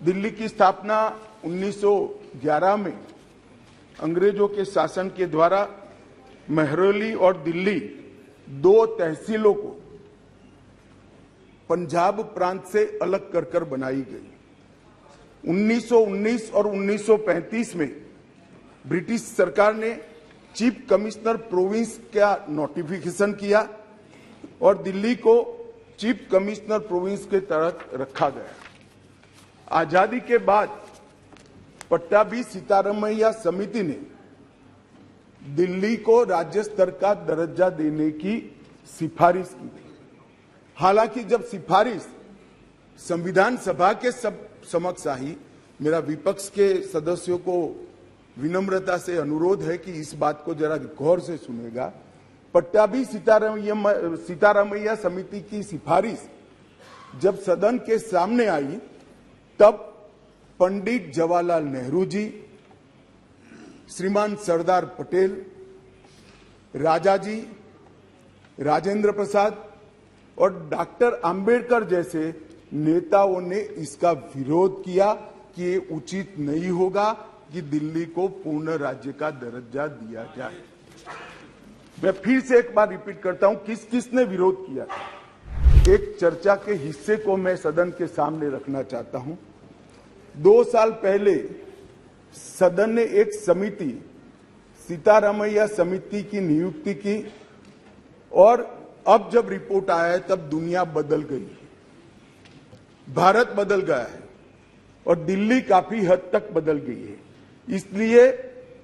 दिल्ली की स्थापना 1911 में अंग्रेजों के शासन के द्वारा महरौली और दिल्ली दो तहसीलों को पंजाब प्रांत से अलग कर बनाई गई। 1919 और 1935 में ब्रिटिश सरकार ने चीफ कमिश्नर प्रोविंस का नोटिफिकेशन किया और दिल्ली को चीफ कमिश्नर प्रोविंस के तहत रखा गया। आजादी के बाद पट्टाभी सीतारामैया समिति ने दिल्ली को राज्य स्तर का दर्जा देने की सिफारिश की। हालांकि जब सिफारिश संविधान सभा के समक्ष आई, मेरा विपक्ष के सदस्यों को विनम्रता से अनुरोध है कि इस बात को जरा गौर से सुनेगा। पट्टाभी सीतारामैया समिति की सिफारिश जब सदन के सामने आई, तब पंडित जवाहरलाल नेहरू जी, श्रीमान सरदार पटेल, राजाजी, राजेंद्र प्रसाद और डॉक्टर अंबेडकर जैसे नेताओं ने इसका विरोध किया कि ये उचित नहीं होगा कि दिल्ली को पूर्ण राज्य का दर्जा दिया जाए। मैं फिर से एक बार रिपीट करता हूं, किस किसने विरोध किया था। एक चर्चा के हिस्से को मैं सदन के सामने रखना चाहता हूं। 2 साल पहले सदन ने एक समिति, सीतारामैया समिति की नियुक्ति की और अब जब रिपोर्ट आया है तब दुनिया बदल गई, भारत बदल गया है और दिल्ली काफी हद तक बदल गई है। इसलिए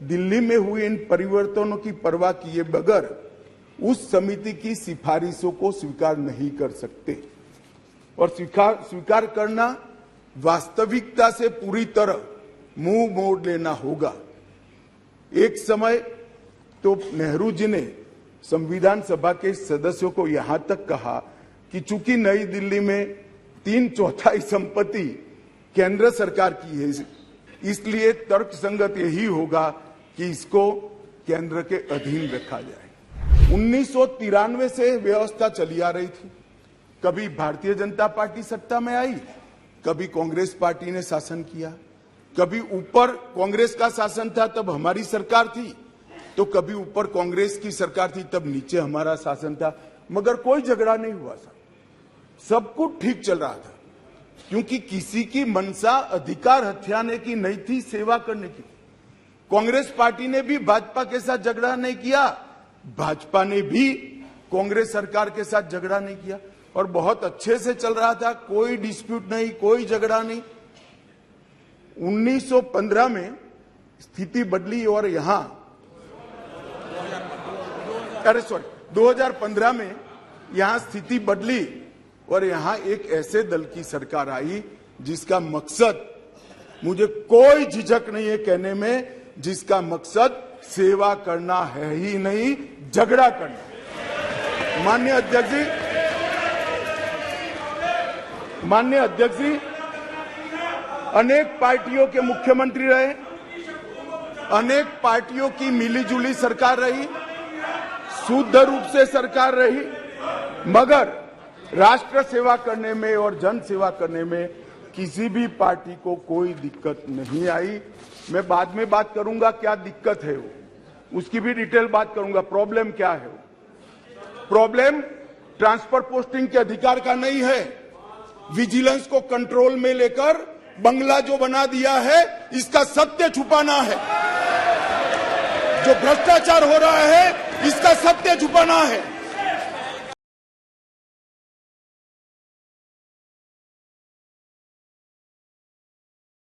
दिल्ली में हुए इन परिवर्तनों की परवाह किए बगैर उस समिति की सिफारिशों को स्वीकार नहीं कर सकते और स्वीकार करना वास्तविकता से पूरी तरह मुंह मोड़ लेना होगा। एक समय तो नेहरू जी ने संविधान सभा के सदस्यों को यहां तक कहा कि चूंकि नई दिल्ली में 3/4 संपत्ति केंद्र सरकार की है, इसलिए तर्कसंगत यही होगा कि इसको केंद्र के अधीन रखा जाए। 1993 से व्यवस्था चली आ रही थी। कभी भारतीय जनता पार्टी सत्ता में आई, कभी कांग्रेस पार्टी ने शासन किया, कभी ऊपर कांग्रेस का शासन था तब हमारी सरकार थी, तो कभी ऊपर कांग्रेस की सरकार थी तब नीचे हमारा शासन था, मगर कोई झगड़ा नहीं हुआ था, सब कुछ ठीक चल रहा था। क्योंकि किसी की मनसा अधिकार हथियाने की नहीं थी, सेवा करने की। कांग्रेस पार्टी ने भी भाजपा के साथ झगड़ा नहीं किया, भाजपा ने भी कांग्रेस सरकार के साथ झगड़ा नहीं किया और बहुत अच्छे से चल रहा था, कोई डिस्प्यूट नहीं, कोई झगड़ा नहीं। 1915 में स्थिति बदली और यहां 2015 में यहां स्थिति बदली और यहां एक ऐसे दल की सरकार आई जिसका मकसद, मुझे कोई झिझक नहीं है कहने में, जिसका मकसद सेवा करना है ही नहीं, झगड़ा करना। माननीय अध्यक्ष जी अनेक पार्टियों के मुख्यमंत्री रहे, अनेक पार्टियों की मिलीजुली सरकार रही, शुद्ध रूप से सरकार रही, मगर राष्ट्र सेवा करने में और जन सेवा करने में किसी भी पार्टी को कोई दिक्कत नहीं आई। मैं बाद में बात करूंगा क्या दिक्कत है, उसकी भी डिटेल बात करूंगा। प्रॉब्लम क्या है? प्रॉब्लम ट्रांसफर पोस्टिंग के अधिकार का नहीं है, विजिलेंस को कंट्रोल में लेकर बंगला जो बना दिया है, इसका सत्य छुपाना है। जो भ्रष्टाचार हो रहा है, इसका सत्य छुपाना है।